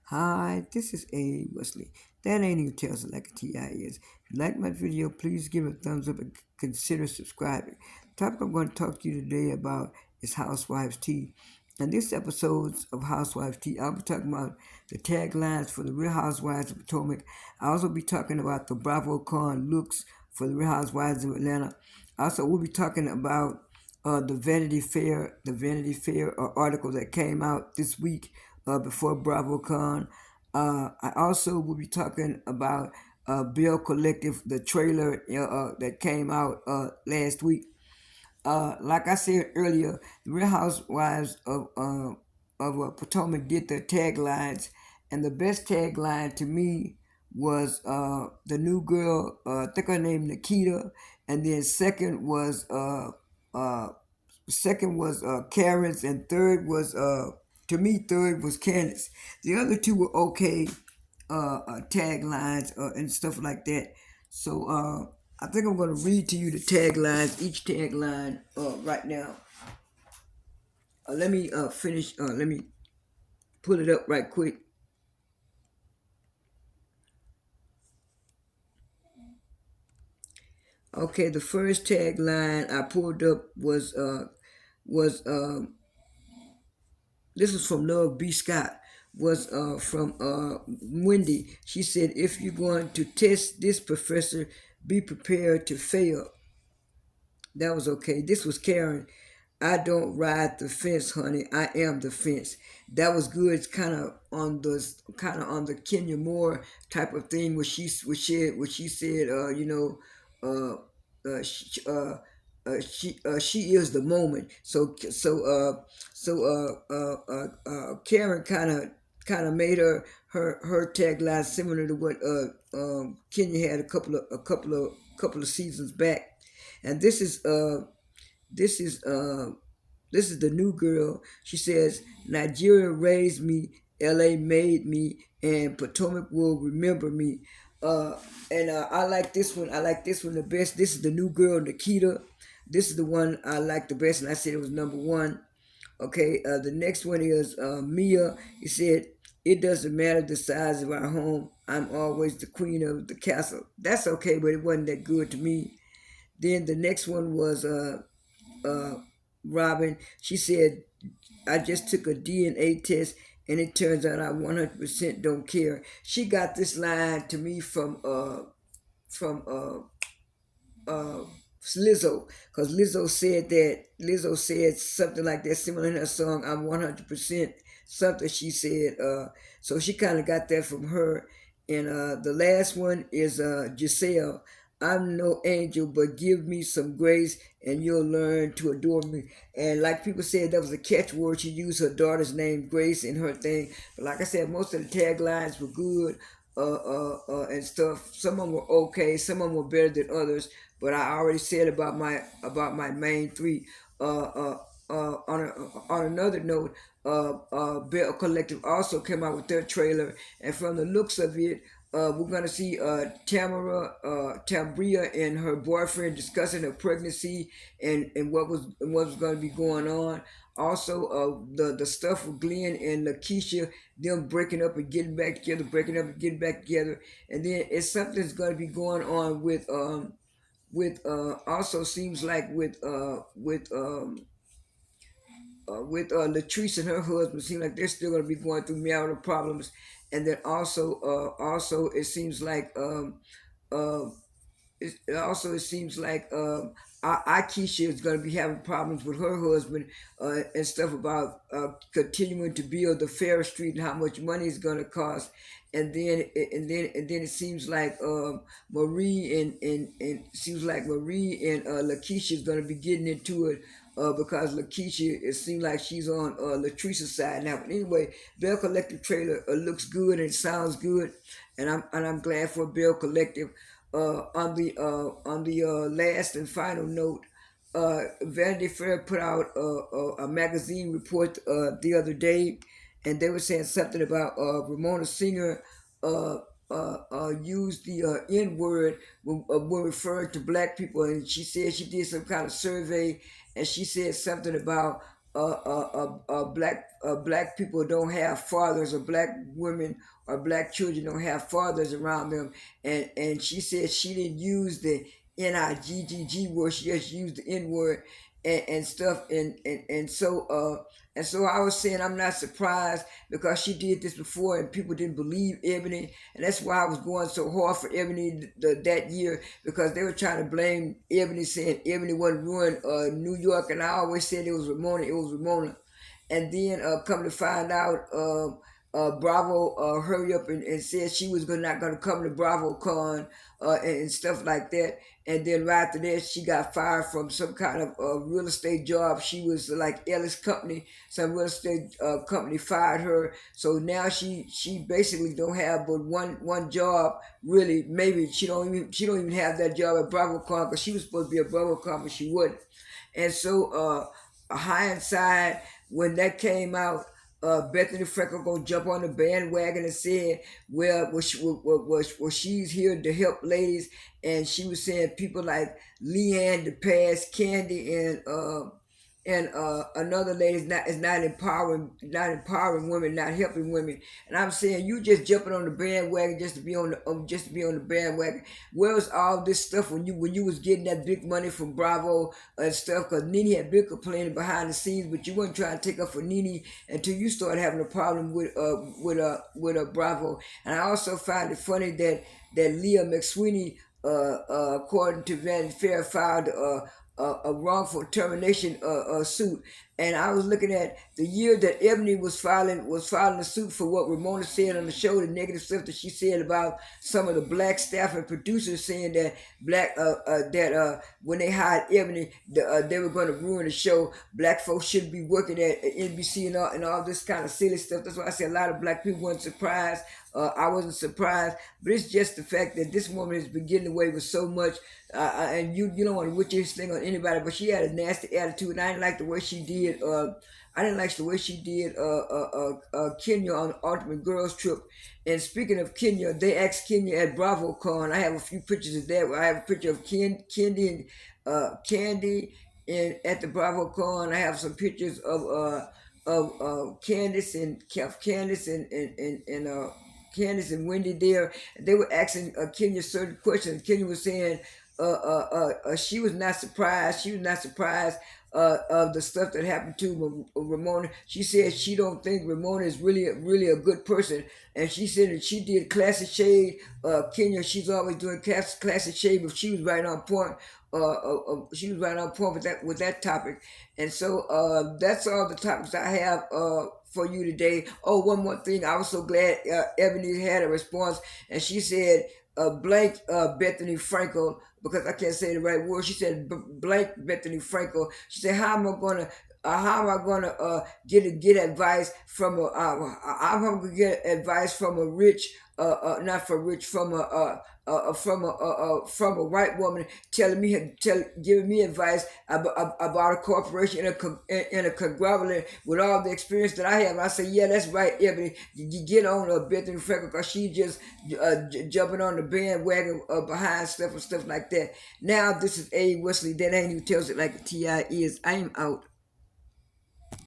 Hi, this is A. Wesley. That ain't even tells it like a TI is. If you like my video, please give it a thumbs up and consider subscribing. The topic I'm going to talk to you today about is Housewives Tea. In this episode of Housewives Tea, I'll be talking about the taglines for the Real Housewives of Potomac. I'll also be talking about the Bravo Con looks for the Real Housewives of Atlanta. Also, we'll be talking about the Vanity Fair article that came out this week before BravoCon. I also will be talking about Bill Collective, the trailer that came out last week. Like I said earlier, the Real Housewives of Potomac did their taglines, and the best tagline to me was the new girl. I think her name Nikita, and then uh, second was Karen's, and third was to me third was Candace. The other two were okay taglines and stuff like that. So I think I'm going to read to you the taglines, each tagline right now. Let me finish. Let me pull it up right quick. Okay, the first tagline I pulled up was this is from Love B. Scott, was from Wendy. She said, if you're going to test this professor, be prepared to fail. That was okay. This was Karen. I don't ride the fence, honey. I am the fence. That was good. It's kind of on the Kenya Moore type of thing, where she said, she is the moment. Karen kind of made her tagline similar to what Kenya had a couple of seasons back. And this is this is the new girl. She says, Nigeria raised me, LA made me, and Potomac will remember me. And I like this one. I like this one the best. This is the new girl, Nikita. This is the one I like the best, and I said it was number one. Okay, the next one is Mia. He said, it doesn't matter the size of our home. I'm always the queen of the castle. That's okay, but it wasn't that good to me. Then the next one was uh, Robin. She said, I just took a DNA test and it turns out I 100% don't care. She got this line to me from Lizzo, because Lizzo said something like that similar in her song I'm 100% something she said. So she kind of got that from her. And the last one is Giselle. I'm no angel, but give me some grace and you'll learn to adore me. And like people said, that was a catchword. She used her daughter's name, Grace, in her thing. But like I said, most of the taglines were good and stuff. Some of them were okay. Some of them were better than others. But I already said about my main three. On another note, Bell Collective also came out with their trailer, and from the looks of it, we're gonna see Tambria and her boyfriend discussing her pregnancy and what was gonna be going on. Also, the stuff with Glenn and Lakeisha, them breaking up and getting back together, breaking up and getting back together, and then it's something that's gonna be going on with also seems like with Latrice and her husband. Seem like they're still going to be going through marital problems, and then also it seems like uh, it seems like Akeisha is going to be having problems with her husband and stuff about continuing to build the Fair Street and how much money it's going to cost. And then it seems like Marie and Lakeisha is going to be getting into it because Lakeisha, it seems like she's on Latrice's side now. But anyway, Bell Collective trailer looks good and sounds good, and I'm glad for Bell Collective. On the last and final note, Vanity Fair put out a magazine report the other day, and they were saying something about Ramona Singer uh, used the N word when referring to black people, and she said she did some kind of survey, and she said something about black people don't have fathers, or black women or black children don't have fathers around them, and she said she didn't use the Niggg word, she just used the N word and stuff, and so I was saying I'm not surprised because she did this before and people didn't believe Ebony, and that's why I was going so hard for Ebony that year, because they were trying to blame Ebony, saying Ebony wasn't ruin New York, and I always said it was Ramona. And then come to find out, Bravo hurry up and said she was not going to come to BravoCon and stuff like that. And then right after that, she got fired from some kind of real estate job. She was like Ellis Company, some real estate company fired her. So now she basically don't have but one job. Really, maybe she don't even have that job at BravoCon, because she was supposed to be at BravoCon, but she wouldn't. And so, hindsight, when that came out, Bethany Frankel gonna jump on the bandwagon and said, well, she's here to help ladies, and she was saying people like Leanne, the past Candy, and another lady is not empowering women, not helping women. And I'm saying you just jumping on the bandwagon just to be on the bandwagon. Where was all this stuff when you was getting that big money from Bravo and stuff? Because Nene had been complaining behind the scenes, but you weren't trying to take up for Nene until you started having a problem with Bravo. And I also find it funny that Leah McSweeney, according to Vanity Fair, filed a wrongful termination suit. And I was looking at the year that Ebony was filing a suit for what Ramona said on the show, the negative stuff that she said about some of the black staff and producers, saying that when they hired Ebony, they were going to ruin the show. Black folks shouldn't be working at NBC and all this kind of silly stuff. That's why I say a lot of black people weren't surprised. I wasn't surprised, but it's just the fact that this woman has been getting away with so much, and you don't want to wish this thing on anybody. But she had a nasty attitude, and I didn't like the way she did. Kenya on the Ultimate Girls Trip. And speaking of Kenya, they asked Kenya at BravoCon. I have a few pictures of that. I have a picture of Candy, and at the BravoCon, I have some pictures of Candace and Wendy there. They were asking Kenya certain questions. Kenya was saying she was not surprised. She was not surprised of the stuff that happened to Ramona. She said she don't think Ramona is really a good person, and she said that she did classic shade. Kenya, she's always doing classic shade, but she was right on point. She was right on point with that topic, and so that's all the topics I have for you today. Oh, one more thing. I was so glad Ebony had a response, and she said, blank Bethany Frankel, because I can't say the right word. She said blank Bethany Frankel. She said, how am I gonna get advice from how am I gonna get advice from a rich not for rich from a white woman giving me advice about a corporation in a conglomerate with all the experience that I have. I say, yeah, that's right, Ebony. You get on Bethany Frankel, because she just jumping on the bandwagon behind stuff and stuff like that. Now this is A. Wesley. That ain't even tells it like the T.I. is. I am out.